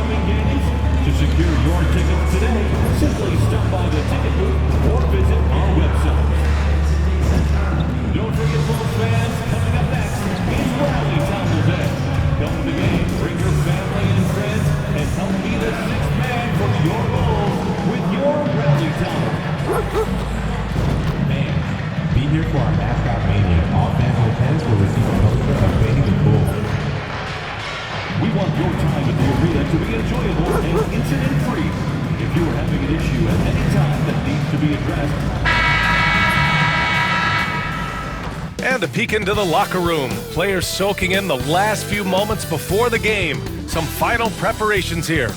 upcoming games. To secure your tickets today, simply stop by the ticket booth or visit our website. Don't forget, Bulls fans, coming up next is Rally Time today. Come to the game, bring your family and friends, and help be the sixth man for your Bulls with your Rally Time. Fans, be here for our mascot mania. All fans in attendance will receive a poster of Winnie the Pooh. We want your time at the arena to be enjoyable and incident-free. If you are having an issue at any time that needs to be addressed. And a peek into the locker room. Players soaking in the last few moments before the game. Some final preparations here.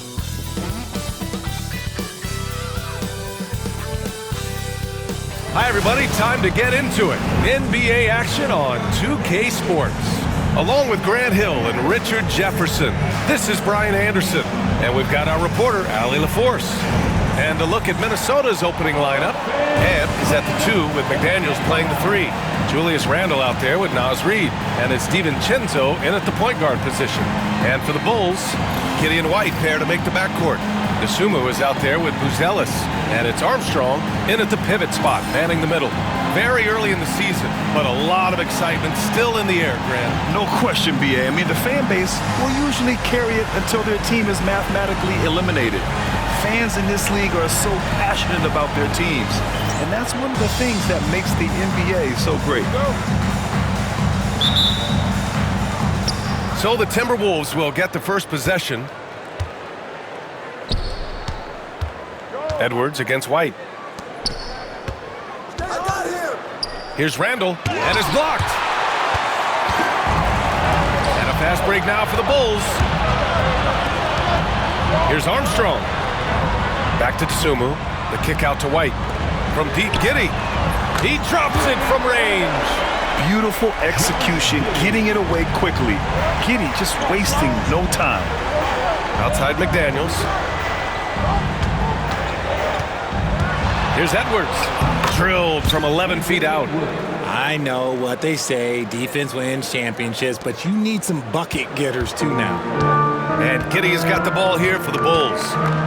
Hi everybody, time to get into it. NBA action on 2K Sports. Along with Grant Hill and Richard Jefferson, this is Brian Anderson. And we've got our reporter, Allie LaForce. And a look at Minnesota's opening lineup. And is at the 2 with McDaniels playing the 3. Julius Randle out there with Naz Reid. And it's DiVincenzo in at the point guard position. And for the Bulls, Gideon White pair to make the backcourt. Nasumu is out there with Buzelis. And it's Armstrong in at the pivot spot, manning the middle. Very early in the season, but a lot of excitement still in the air, Grant. No question, B.A. I mean, the fan base will usually carry it until their team is mathematically eliminated. Fans in this league are so passionate about their teams, and that's one of the things that makes the NBA so great. So the Timberwolves will get the first possession. Edwards against White. Here's Randle, and it's blocked. And a fast break now for the Bulls. Here's Armstrong. Back to Nasumu. The kick out to White. From deep, Giddey. He drops it from range. Beautiful execution, getting it away quickly. Giddey just wasting no time. Outside McDaniels. Here's Edwards. Drilled from 11 feet out. I know what they say, defense wins championships, but you need some bucket getters too now. And Giddey has got the ball here for the Bulls.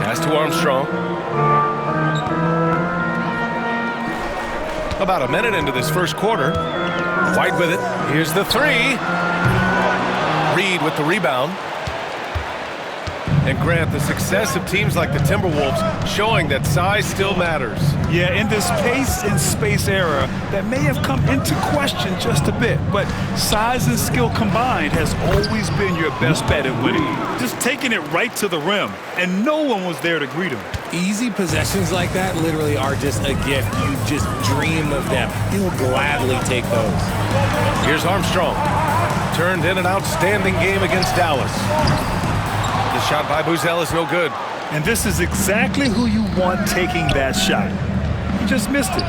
Pass to Armstrong. About a minute into this first quarter. White with it. Here's the 3. Reid with the rebound. And Grant, the success of teams like the Timberwolves showing that size still matters. Yeah, in this pace and space era, that may have come into question just a bit, but size and skill combined has always been your best bet at winning. Just taking it right to the rim, and no one was there to greet him. Easy possessions like that literally are just a gift. You just dream of them. You'll gladly take those. Here's Armstrong. Turned in an outstanding game against Dallas. The shot by Buzelis is no good. And this is exactly who you want taking that shot. He just missed it.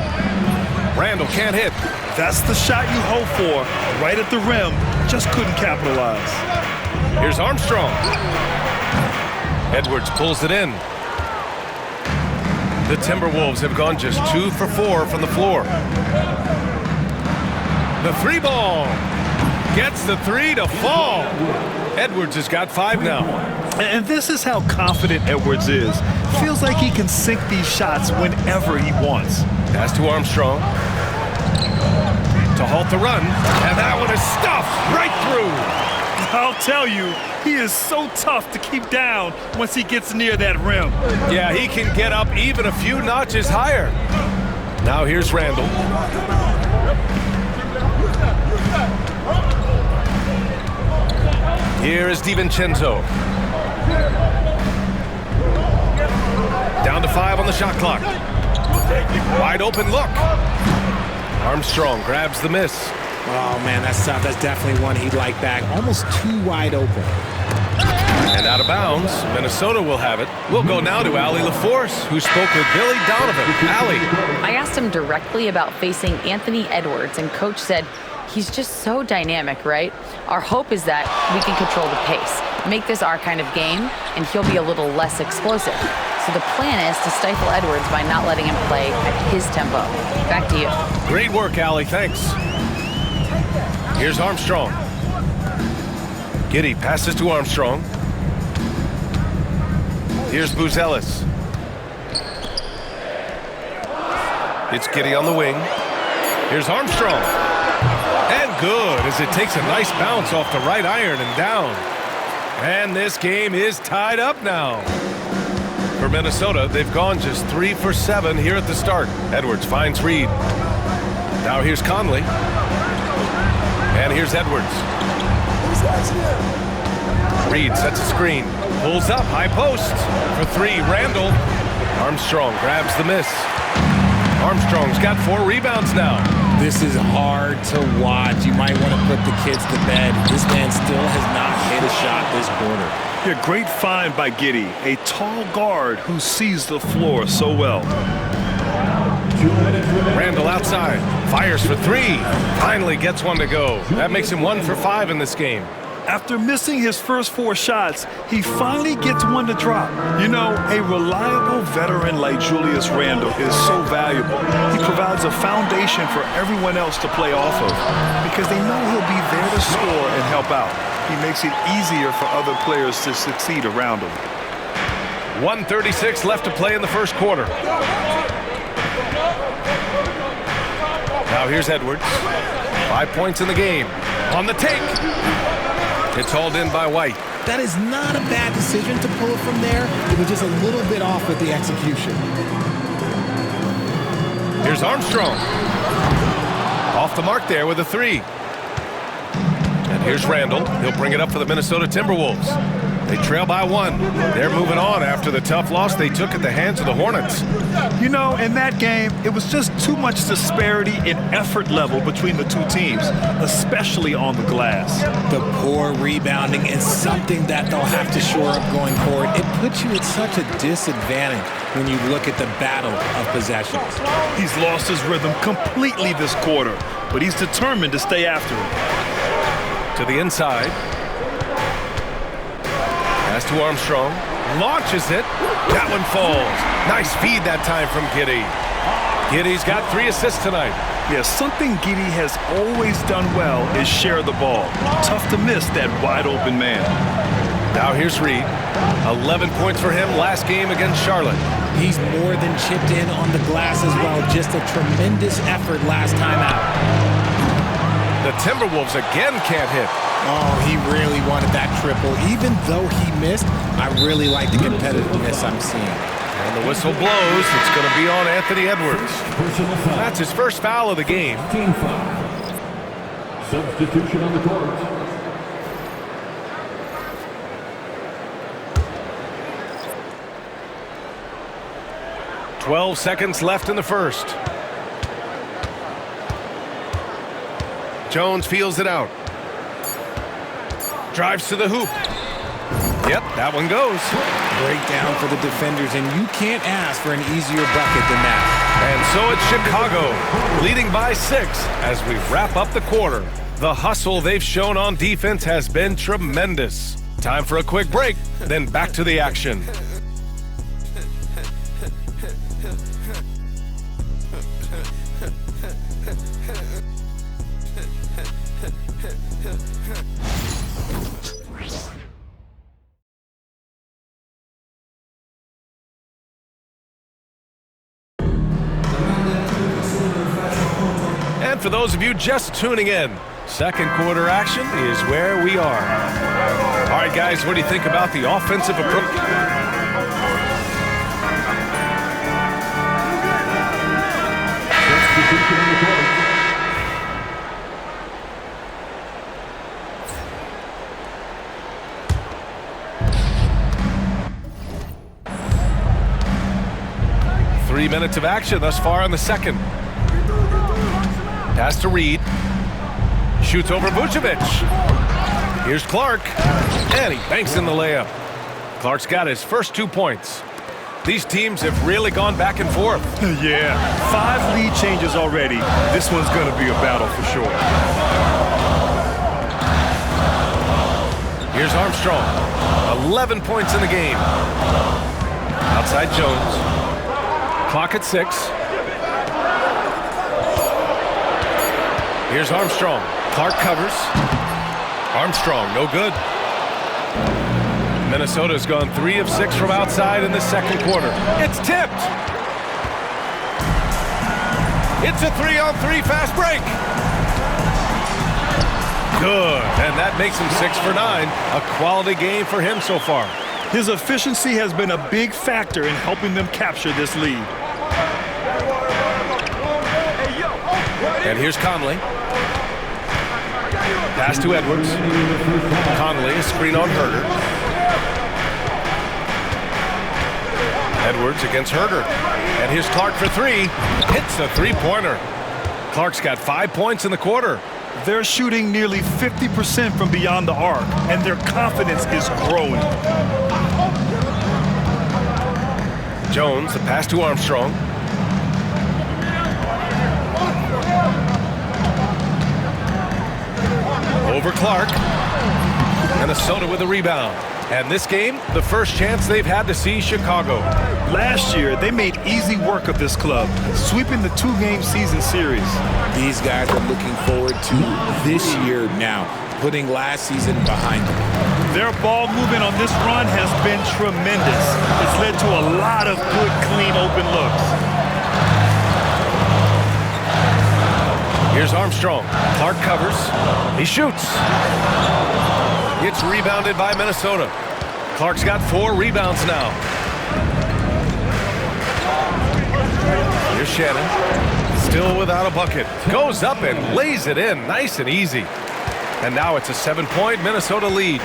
Randle can't hit. That's the shot you hope for, right at the rim. Just couldn't capitalize. Here's Armstrong. Edwards pulls it in. The Timberwolves have gone just 2 for 4 from the floor. The 3 ball. Gets the 3 to fall. Edwards has got 5 now. And this is how confident Edwards is. Feels like he can sink these shots whenever he wants. Pass to Armstrong. To halt the run. And that one is stuffed right through. I'll tell you, he is so tough to keep down once he gets near that rim. Yeah, he can get up even a few notches higher. Now here's Randle. Here is DiVincenzo. Down to 5 on the shot clock. Wide open look. Armstrong grabs the miss. Oh, man, that's tough. That's definitely one he'd like back. Almost too wide open. And out of bounds, Minnesota will have it. We'll go now to Allie LaForce, who spoke with Billy Donovan. Allie. I asked him directly about facing Anthony Edwards, and Coach said he's just so dynamic, right? Our hope is that we can control the pace, make this our kind of game, and he'll be a little less explosive. So the plan is to stifle Edwards by not letting him play at his tempo. Back to you. Great work, Allie. Thanks. Here's Armstrong. Giddey passes to Armstrong. Here's Buzelis. It's Giddy on the wing. Here's Armstrong. And good as it takes a nice bounce off the right iron and down. And this game is tied up now. For Minnesota, they've gone just 3 for 7 here at the start. Edwards finds Reed. Now here's Conley. And here's Edwards. Reed sets a screen. Pulls up, high post. For 3, Randall. Armstrong grabs the miss. Armstrong's got 4 rebounds now. This is hard to watch. You might want to put the kids to bed. This man still has not hit a shot this quarter. Yeah, great find by Giddy, a tall guard who sees the floor so well. Randall outside, fires for 3. Finally gets one to go. That makes him 1 for 5 in this game. After missing his first 4 shots, he finally gets one to drop. You know, a reliable veteran like Julius Randle is so valuable. He provides a foundation for everyone else to play off of because they know he'll be there to score and help out. He makes it easier for other players to succeed around him. 1:36 left to play in the first quarter. Now here's Edwards. 5 points in the game. On the take. It's hauled in by White. That is not a bad decision to pull it from there. It was just a little bit off with the execution. Here's Armstrong. Off the mark there with a 3. And here's Randall. He'll bring it up for the Minnesota Timberwolves. They trail by 1. They're moving on after the tough loss they took at the hands of the Hornets. You know, in that game, it was just too much disparity in effort level between the two teams, especially on the glass. The poor rebounding is something that they'll have to shore up going forward. It puts you at such a disadvantage when you look at the battle of possessions. He's lost his rhythm completely this quarter, but he's determined to stay after it. To the inside. Pass to Armstrong. Launches it. That one falls. Nice feed that time from Giddy. Giddy's got 3 assists tonight. Yeah, something Giddy has always done well is share the ball. Tough to miss that wide open man. Now here's Reed. 11 points for him last game against Charlotte. He's more than chipped in on the glass as well. Just a tremendous effort last time out. The Timberwolves again can't hit. Oh, he really wanted that triple. Even though he missed, I really like the competitiveness I'm seeing. And the whistle blows. It's going to be on Anthony Edwards. That's his first foul of the game. Team foul. Substitution on the court. "12 seconds left in the first. Jones feels it out. Drives to the hoop. Yep, that one goes. Breakdown for the defenders, and you can't ask for an easier bucket than that. And so it's Chicago, leading by 6 as we wrap up the quarter. The hustle they've shown on defense has been tremendous. Time for a quick break, then back to the action. And for those of you just tuning in, second quarter action is where we are. All right, guys, what do you think about the offensive approach? Substitution on the court. Three minutes of action thus far in the second. Pass to Reed. Shoots over Vucevic. Here's Clark. And he banks in the layup. Clark's got his first 2 points. These teams have really gone back and forth. Yeah, 5 lead changes already. This one's going to be a battle for sure. Here's Armstrong. 11 points in the game. Outside Jones. Clock at 6. Here's Armstrong. Clark covers. Armstrong, no good. Minnesota's gone 3 of 6 from outside in the second quarter. It's tipped. It's a 3-on-3 fast break. Good, and that makes him 6 for 9. A quality game for him so far. His efficiency has been a big factor in helping them capture this lead. And here's Conley. Pass to Edwards. Conley, a screen on Herder. Edwards against Herder. And here's Clark for 3. Hits a three-pointer. Clark's got 5 points in the quarter. They're shooting nearly 50% from beyond the arc, and their confidence is growing. Jones, the pass to Armstrong. Over Clark. Minnesota with a rebound. And this game, the first chance they've had to see Chicago. Last year, they made easy work of this club, sweeping the 2-game season series. These guys are looking forward to this year now, putting last season behind them. Their ball movement on this run has been tremendous. It's led to a lot of good, clean, open looks. Here's Armstrong. Clark covers. He shoots. It's rebounded by Minnesota. Clark's got 4 rebounds now. Here's Shannon. Still without a bucket. Goes up and lays it in. Nice and easy. And now it's a 7-point Minnesota lead.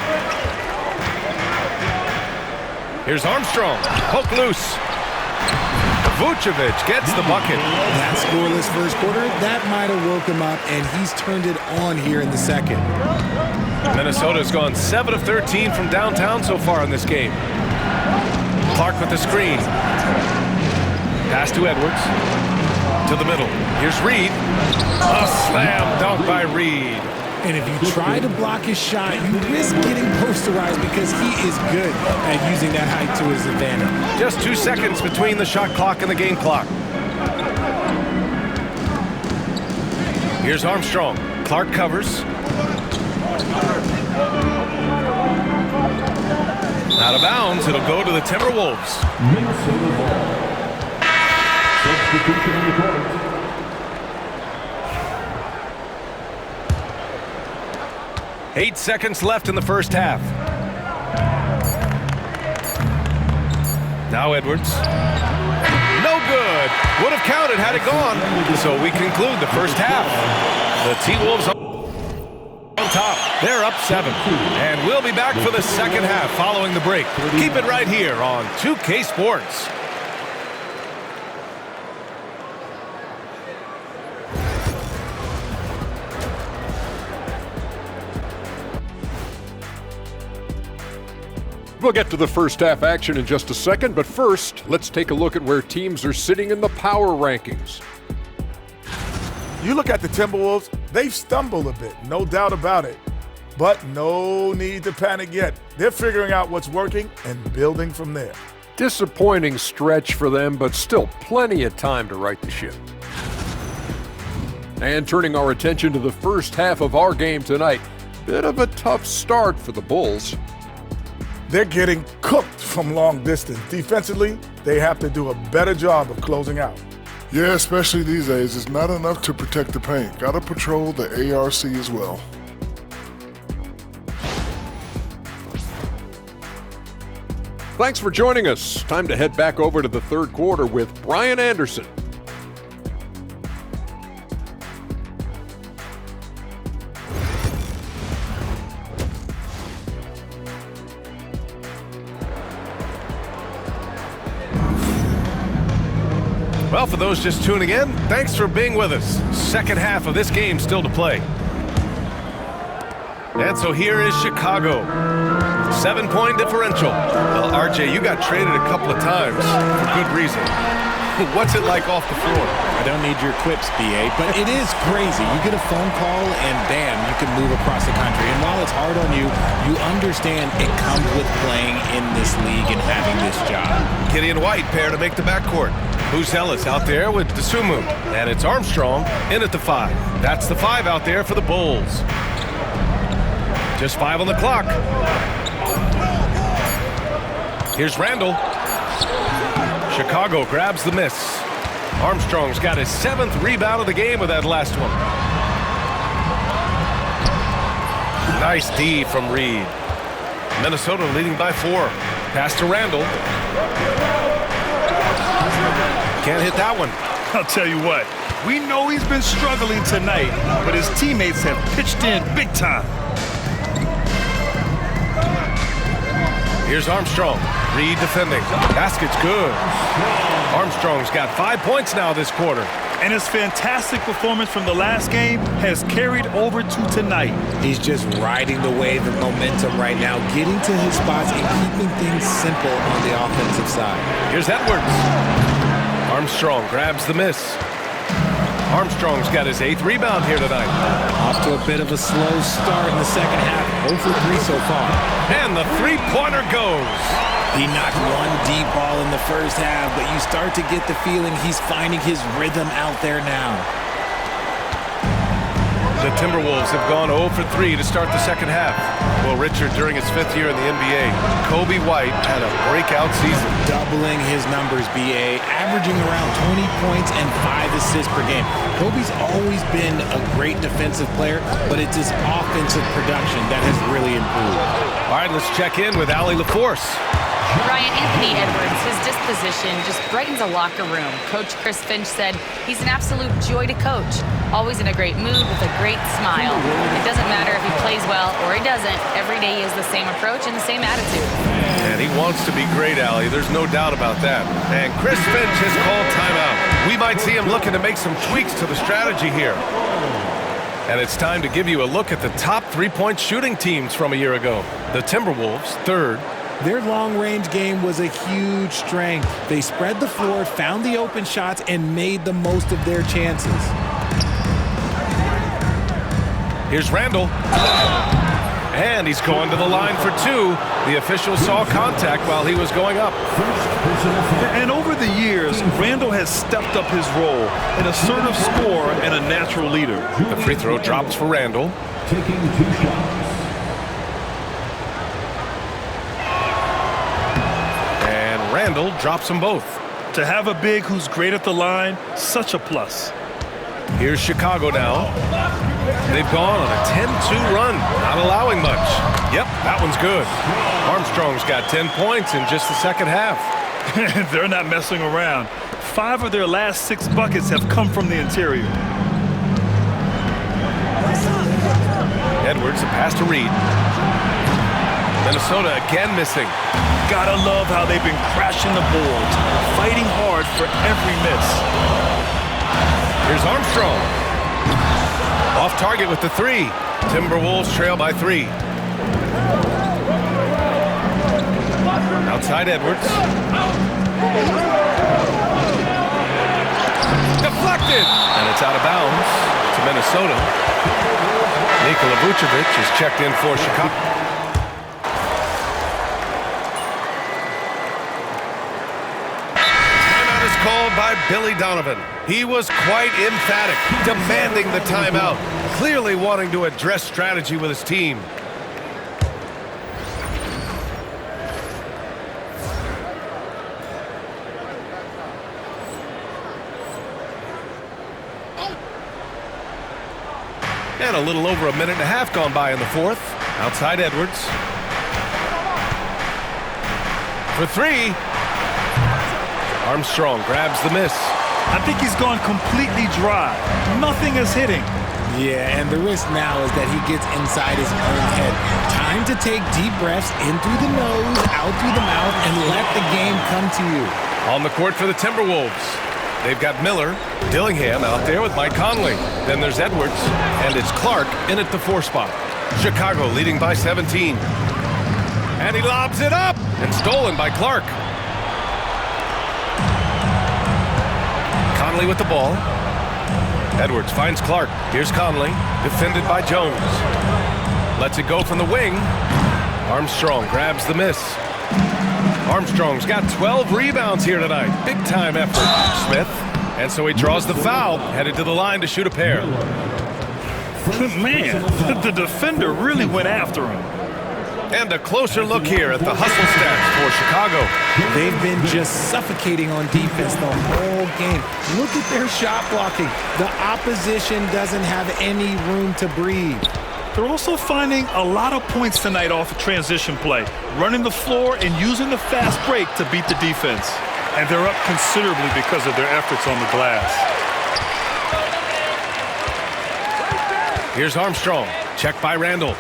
Here's Armstrong. Poke loose. Vucevic gets the bucket. That scoreless first quarter, that might have woke him up, and he's turned it on here in the second. Minnesota's gone 7 of 13 from downtown so far in this game. Clark with the screen. Pass to Edwards. To the middle. Here's Reed. A slam dunk by Reed. And if you try to block his shot, you risk getting posterized because he is good at using that height to his advantage. Just 2 seconds between the shot clock and the game clock. Here's Armstrong. Clark covers. Out of bounds, it'll go to the Timberwolves. Minnesota ball. Substitution on the court. 8 seconds left in the first half. Now Edwards. No good. Would have counted had it gone. So we conclude the first half. The T-Wolves on top. They're up 7. And we'll be back for the second half following the break. Keep it right here on 2K Sports. We'll get to the first half action in just a second, but first, let's take a look at where teams are sitting in the power rankings. You look at the Timberwolves, they've stumbled a bit, no doubt about it. But no need to panic yet. They're figuring out what's working and building from there. Disappointing stretch for them, but still plenty of time to right the ship. And turning our attention to the first half of our game tonight, bit of a tough start for the Bulls. They're getting cooked from long distance. Defensively, they have to do a better job of closing out. Yeah, especially these days. It's not enough to protect the paint. Got to patrol the ARC as well. Thanks for joining us. Time to head back over to the third quarter with Brian Anderson. Well, for those just tuning in, thanks for being with us. Second half of this game still to play. And so here is Chicago. 7-point differential. Well, RJ, you got traded a couple of times for good reason. What's it like off the floor? I don't need your quips, BA, but it is crazy. You get a phone call and bam, you can move across the country. And while it's hard on you, you understand it comes with playing in this league and having this job. Gideon White pair to make the backcourt. Who's Ellis out there with Dasumu? And it's Armstrong in at the 5. That's the 5 out there for the Bulls. Just 5 on the clock. Here's Randall. Chicago grabs the miss. Armstrong's got his 7th rebound of the game with that last one. Nice D from Reed. Minnesota leading by 4. Pass to Randall. Can't hit that one. I'll tell you what, we know he's been struggling tonight, but his teammates have pitched in big time. Here's Armstrong. Reed defending. Basket's good. Armstrong's got 5 points now this quarter. And his fantastic performance from the last game has carried over to tonight. He's just riding the wave of momentum right now, getting to his spots and keeping things simple on the offensive side. Here's Edwards. Armstrong grabs the miss. Armstrong's got his 8th rebound here tonight. Off to a bit of a slow start in the second half. 0 for 3 so far. And the three-pointer goes. He knocked one deep ball in the first half, but you start to get the feeling he's finding his rhythm out there now. The Timberwolves have gone 0 for 3 to start the second half. Well, Richard, during his 5th year in the NBA, Kobe White had a breakout season. Doubling his numbers, B.A., averaging around 20 points and 5 assists per game. Kobe's always been a great defensive player, but it's his offensive production that has really improved. All right, let's check in with Allie LaForce. Ryan, Anthony Edwards, his disposition just brightens a locker room. Coach Chris Finch said he's an absolute joy to coach. Always in a great mood with a great smile. It doesn't matter if he plays well or he doesn't. Every day he has the same approach and the same attitude. And he wants to be great, Allie. There's no doubt about that. And Chris Finch has called timeout. We might see him looking to make some tweaks to the strategy here. And it's time to give you a look at the top three-point shooting teams from a year ago. The Timberwolves, 3rd. Their long-range game was a huge strength. They spread the floor, found the open shots, and made the most of their chances. Here's Randall. And he's going to the line for 2. The official saw contact while he was going up. And over the years, Randall has stepped up his role, an assertive scorer and a natural leader. The free throw drops for Randall. Taking 2 shots. Randall drops them both. To have a big who's great at the line, such a plus. Here's Chicago now. They've gone on a 10-2 run, not allowing much. Yep, that one's good. Armstrong's got 10 points in just the second half. They're not messing around. 5 of their last 6 buckets have come from the interior. Edwards, a pass to Reed. Minnesota again missing. Gotta love how they've been crashing the boards, fighting hard for every miss. Here's Armstrong. Off target with the 3. Timberwolves trail by 3. Outside Edwards. Deflected! And it's out of bounds to Minnesota. Nikola Vucevic is checked in for Chicago. Called by Billy Donovan. He was quite emphatic, demanding the timeout, clearly wanting to address strategy with his team. And a little over a minute and a half gone by in the 4th. Outside Edwards. For 3. Armstrong grabs the miss. I think he's gone completely dry. Nothing is hitting. Yeah, and the risk now is that he gets inside his own head. Time to take deep breaths in through the nose, out through the mouth, and let the game come to you. On the court for the Timberwolves. They've got Miller, Dillingham out there with Mike Conley. Then there's Edwards, and it's Clark in at the 4 spot. Chicago leading by 17. And he lobs it up, and stolen by Clark. Conley with the ball. Edwards finds Clark. Here's Conley, defended by Jones. Lets it go from the wing. Armstrong grabs the miss. Armstrong's got 12 rebounds here tonight. Big time effort, Smith. And so he draws the foul, headed to the line to shoot a pair. Man, the defender really went after him. And a closer look here at the hustle stats for Chicago. They've been just suffocating on defense the whole game. Look at their shot blocking. The opposition doesn't have any room to breathe. They're also finding a lot of points tonight off of transition play, running the floor and using the fast break to beat the defense. And they're up considerably because of their efforts on the glass. Here's Armstrong. Check by Randall.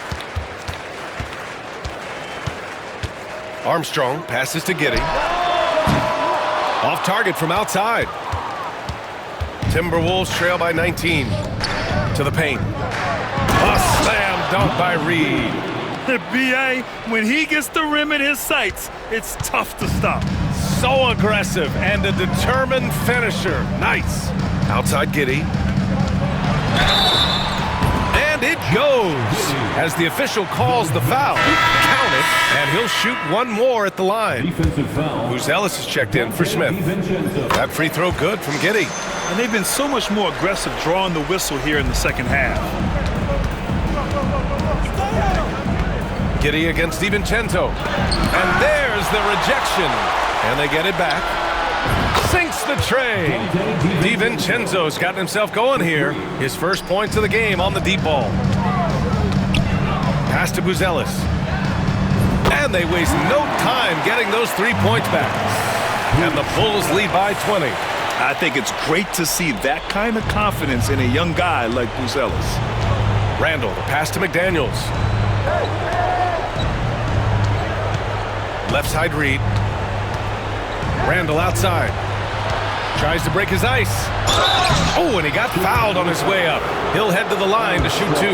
Armstrong passes to Giddey. Off target from outside. Timberwolves trail by 19. To the paint. A slam dunk by Reed. B.A., when he gets the rim in his sights, it's tough to stop. So aggressive and a determined finisher. Nice. Outside Giddey. And it goes as the official calls the foul. Count it, and he'll shoot one more at the line. Defensive foul. Buzelis is checked in for Smith. That free throw good from Giddey. And they've been so much more aggressive drawing the whistle here in the second half. Giddey against DiVincenzo. And there's the rejection. And they get it back. Sinks the tray. DiVincenzo's gotten himself going here. His first points of the game on the deep ball. Pass to Buzelis. And they waste no time getting those 3 points back. And the Bulls lead by 20. I think it's great to see that kind of confidence in a young guy like Buzelis. Randall, the pass to McDaniels. Left side Reed. Randall outside. Tries to break his ice. Oh, and he got fouled on his way up. He'll head to the line to shoot 2.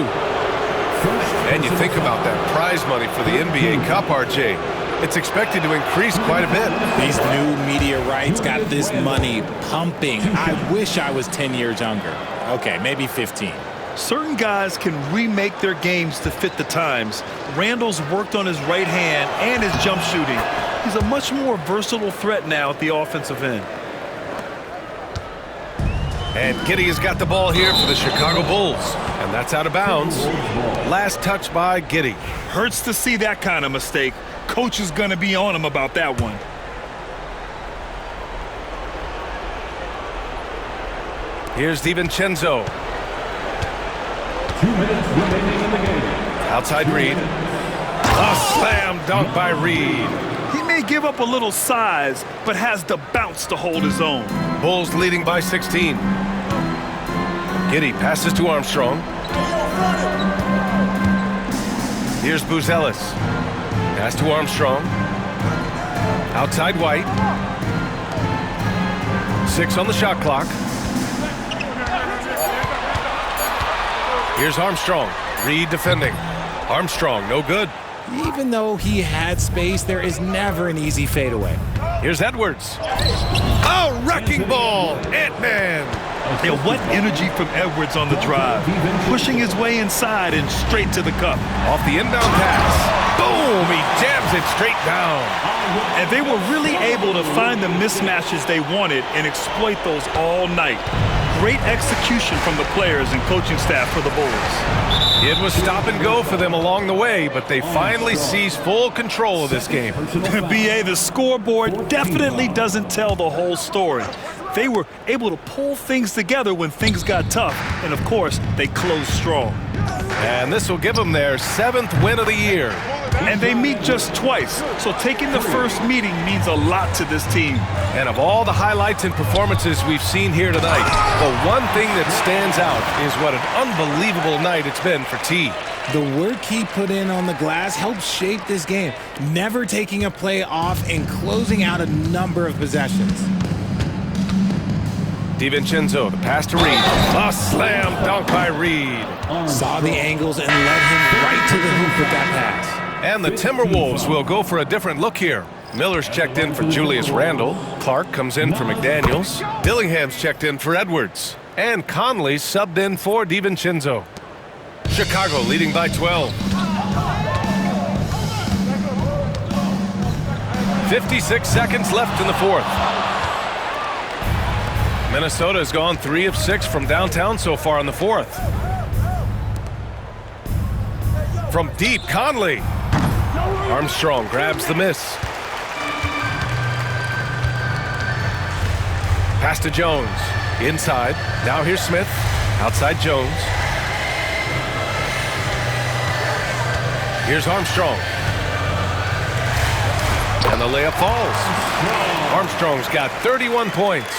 And you think about that prize money for the NBA Cup, RJ. It's expected to increase quite a bit. These new media rights got this money pumping. I wish I was 10 years younger. Okay, maybe 15. Certain guys can remake their games to fit the times. Randall's worked on his right hand and his jump shooting. He's a much more versatile threat now at the offensive end. And Giddey has got the ball here for the Chicago Bulls. And that's out of bounds. Last touch by Giddey. Hurts to see that kind of mistake. Coach is going to be on him about that one. Here's DiVincenzo. 2 minutes remaining in the game. Outside Reed. A slam dunk by Reed. He may give up a little size, but has the bounce to hold his own. Bulls leading by 16. Giddey passes to Armstrong. Here's Buzelis. Pass to Armstrong. Outside White. 6 on the shot clock. Here's Armstrong. Reed defending. Armstrong, no good. Even though he had space, there is never an easy fadeaway. Here's Edwards. A wrecking ball. Ant-Man. Yeah, what energy from Edwards on the drive. Pushing his way inside and straight to the cup. Off the inbound pass. Boom! He jams it straight down. And they were really able to find the mismatches they wanted and exploit those all night. Great execution from the players and coaching staff for the Bulls. It was stop and go for them along the way, but they finally seized full control of this game. BA, the scoreboard definitely doesn't tell the whole story. They were able to pull things together when things got tough, and of course, they closed strong. And this will give them their 7th win of the year. And they meet just twice, so taking the first meeting means a lot to this team. And of all the highlights and performances we've seen here tonight, the one thing that stands out is what an unbelievable night it's been for T. The work he put in on the glass helped shape this game, never taking a play off and closing out a number of possessions. DiVincenzo, the pass to Reed. A slam dunk by Reed. Saw the angles and led him right to the hoop with that pass. And the Timberwolves will go for a different look here. Miller's checked in for Julius Randle. Clark comes in for McDaniels. Dillingham's checked in for Edwards. And Conley subbed in for DiVincenzo. Chicago leading by 12. 56 seconds left in the 4th. Minnesota has gone 3 of 6 from downtown so far in the 4th. From deep, Conley. Armstrong grabs the miss. Pass to Jones. Inside. Now here's Smith. Outside Jones. Here's Armstrong. And the layup falls. Armstrong's got 31 points.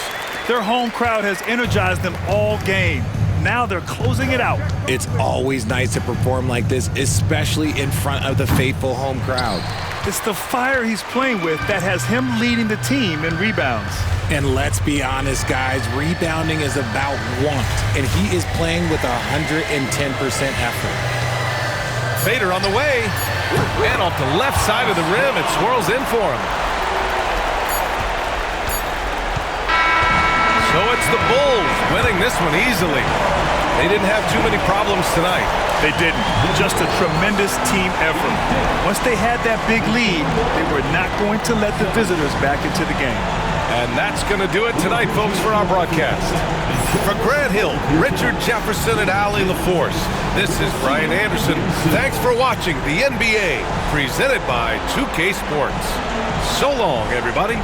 Their home crowd has energized them all game. Now they're closing it out. It's always nice to perform like this, especially in front of the faithful home crowd. It's the fire he's playing with that has him leading the team in rebounds. And let's be honest, guys, rebounding is about want, and he is playing with 110% effort. Fader on the way. And off the left side of the rim, it swirls in for him. So it's the Bulls winning this one easily. They didn't have too many problems tonight. They didn't. Just a tremendous team effort. Once they had that big lead, they were not going to let the visitors back into the game. And that's going to do it tonight, folks, for our broadcast. For Grant Hill, Richard Jefferson, and Allie LaForce, this is Brian Anderson. Thanks for watching the NBA, presented by 2K Sports. So long, everybody.